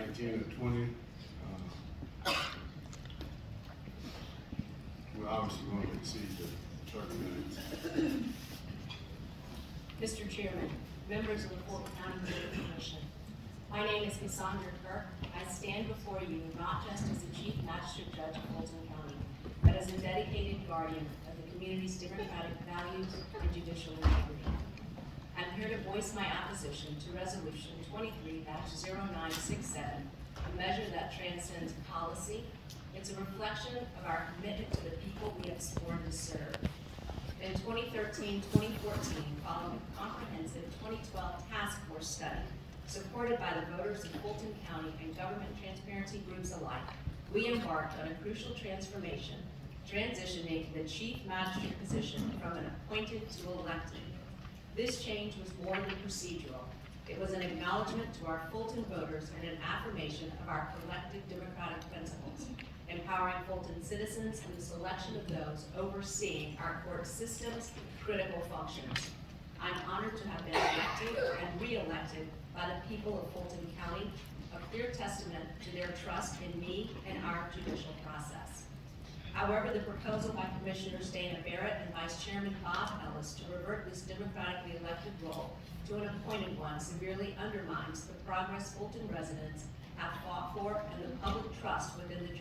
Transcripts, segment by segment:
19 and 20. We obviously want to exceed the 30 minutes. Mr. Chairman, members of the Fulton County Board of Commission, my name is Cassandra Kirk. I stand before you not just as the Chief Magistrate Judge of Fulton County, but as a dedicated guardian of the community's democratic values and judicial integrity. I'm here to voice my opposition to Resolution 23-0967, a measure that transcends policy. It's a reflection of our commitment to the people we have sworn to serve. In 2013-2014, following a comprehensive 2012 task force study supported by the voters of Fulton County and government transparency groups alike, we embarked on a crucial transformation, transitioning the chief magistrate position from an appointed to elected. This change was more than procedural. It was an acknowledgement to our Fulton voters and an affirmation of our collective democratic principles, empowering Fulton citizens in the selection of those overseeing our court system's critical functions. I'm honored to have been elected and re-elected by the people of Fulton County, a clear testament to their trust in me and our judicial process. However, the proposal by Commissioners Dana Barrett and Vice Chairman Bob Ellis to revert this democratically elected role to an appointed one severely undermines the progress Fulton residents have fought for and the public trust within the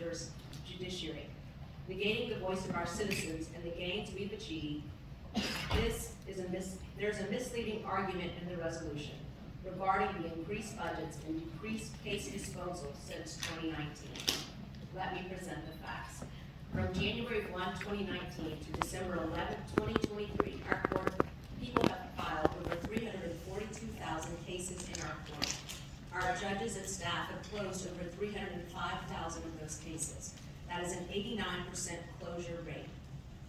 judiciary, negating the voice of our citizens and the gains we've achieved. There's a misleading argument in the resolution regarding the increased budgets and decreased case disposal since 2019. Let me present the facts. From January 1, 2019 to December 11, 2023, our court people have filed over 342,000 cases in our court. Our judges and staff have closed over 305,000 of those cases. That is an 89% closure rate.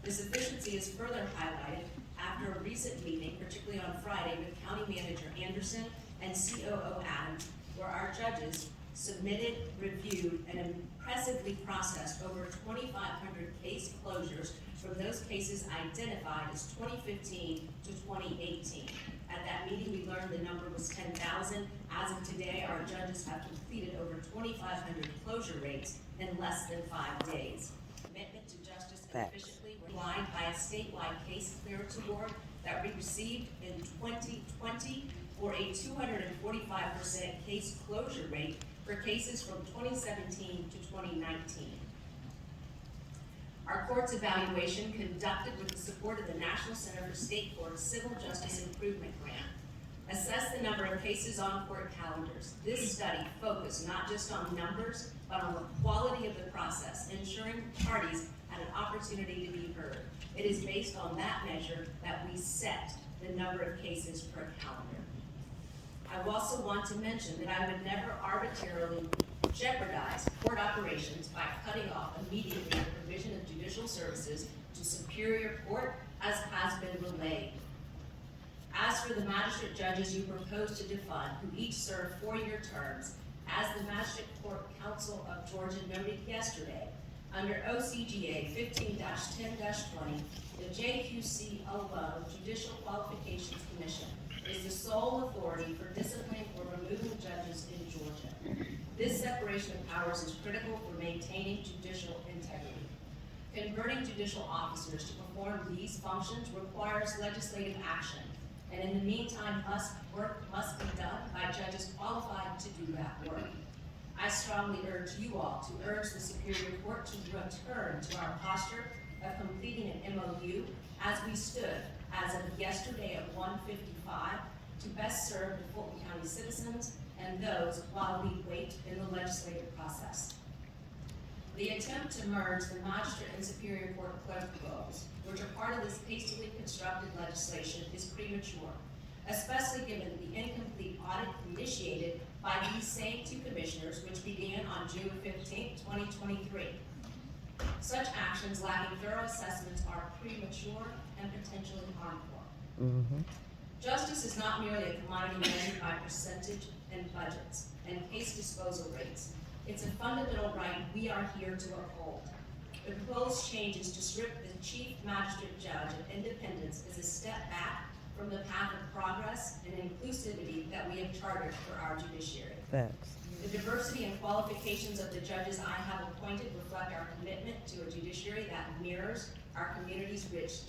This efficiency is further highlighted after a recent meeting, particularly on Friday, with County Manager Anderson and COO Adams, where our judges submitted, reviewed, and impressively processed over 2,500 case closures from those cases identified as 2015 to 2018. At that meeting, we learned the number was 10,000. As of today, our judges have completed over 2,500 closure rates in less than 5 days. Commitment to justice and efficiently were lined by a statewide case clearance award that we received in 2020 for a 245% case closure rate for cases from 2017 to 2019. Our court's evaluation, conducted with the support of the National Center for State Courts Civil Justice Improvement Grant, assessed the number of cases on court calendars. This study focused not just on numbers, but on the quality of the process, ensuring parties had an opportunity to be heard. It is based on that measure that we set the number of cases per calendar. I also want to mention that I would never arbitrarily jeopardize court operations by cutting off immediately the provision of judicial services to Superior Court, as has been relayed. As for the magistrate judges you propose to defund, who each serve 4-year terms, as the Magistrate Court Council of Georgia noted yesterday, under OCGA 15-10-20, the JQC alone, Judicial Qualifications Commission, is the sole authority for disciplining or removing judges in Georgia. This separation of powers is critical for maintaining judicial integrity. Converting judicial officers to perform these functions requires legislative action, and in the meantime, work must be done by judges qualified to do that work. I strongly urge you all to urge the Superior Court to return to our posture of completing an MOU as we stood as of yesterday at 1:55 to best serve the Fulton County citizens and those while we wait in the legislative process. The attempt to merge the Magistrate and Superior Court clerk roles, which are part of this hastily constructed legislation, is premature, especially given the incomplete audit initiated by these same two commissioners, which began on June 15, 2023. Such actions lacking thorough assessments are premature and potentially harmful. Justice is not merely a commodity measured by percentage and budgets and case disposal rates. It's a fundamental right we are here to uphold. The proposed changes to strip the Chief Magistrate Judge of independence is a step back from the path of progress and inclusivity that we have chartered for our judiciary. Thanks. The diversity and qualifications of the judges I have appointed reflect our commitment to a judiciary that mirrors our community's rich